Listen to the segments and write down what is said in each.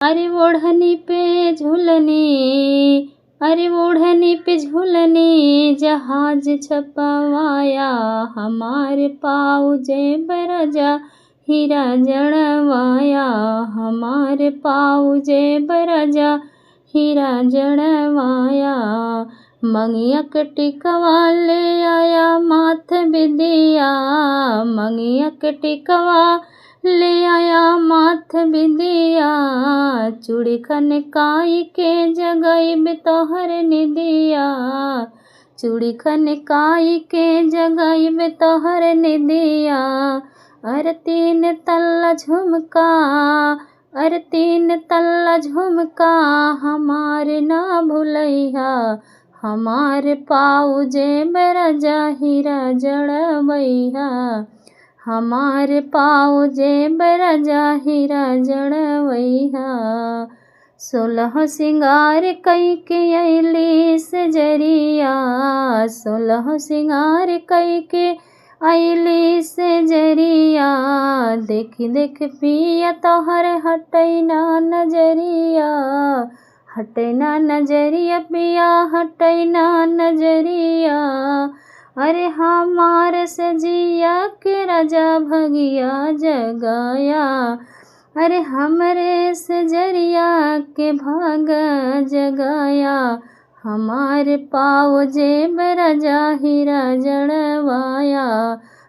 अरे ओढ़नी पे झूलनी, अरे ओढ़नी पे झूलनी जहाज छपवाया, हमारे पाँव जे बरजा हीरा जड़वाया, हमारे पाँव जे बरजा हीरा जड़वाया। मंगिया के टिकवा ले आया माथ बिंदिया, मंगिया के टिकवा ले आया माथ बिंदिया, चूड़ी खनकाई के जगई तोहर निदिया, चूड़ी खनकाई के जगई तोहर निदिया। अरे तीन तल्ला झुमका, अरे तीन तल्ला झुमका हमारे ना भुलैया, हमारे पाँव जे बरजा हीरा जड़वैया, हमारे पाँव जे बरजा हीरा जड़वैया। 16 सिंगार कई के अइली सजरिया, 16 सिंगार कई के अइली सजरिया, देखी देख पिया तोहर हटै ना नजरिया, हटै ना नजरिया पिया हटै ना नजरिया। अरे हमार सजिया के राजा भगिया जगाया, अरे हमरे सजरिया के भाग जगाया, हमारे पाँव जे बरजा हीरा जड़वाया,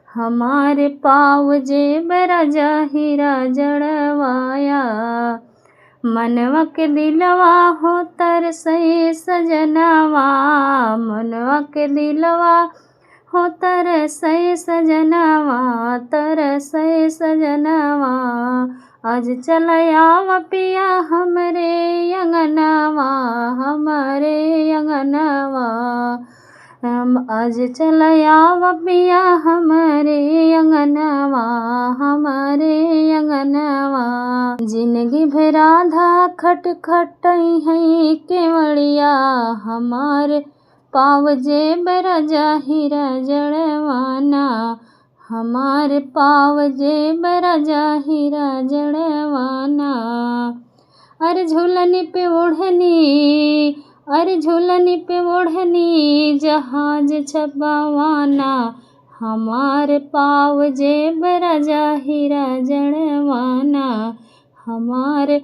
हमारे पाँव जे बरजा हीरा जड़वाया। मनवा के दिलवा हो तरसै सजनवा, मनवा के दिलवा हो तरसै सजनवा, तरसै सजनवा। आज चल आवा पिया हमरे अंगनवा, हमरे अंगनवा, आज चल आवा पिया हमरे अंगनवा, हमरे अंगनवा। जिंदगी भर राधा खटखटई है केवड़िया, हमारे पाँव जे बरजा हीरा जड़वाना, हमारे पाँव जे बरजा हीरा जड़वाना। अरे झूलनी पे ओढ़नी, अरे झूलनी पे ओढ़नी जहाज छपवाना, हमारे पाँव जे बरजा हीरा जड़वाना, हमारे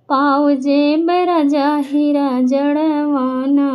पाँव जे बरजा हीरा जड़वाना।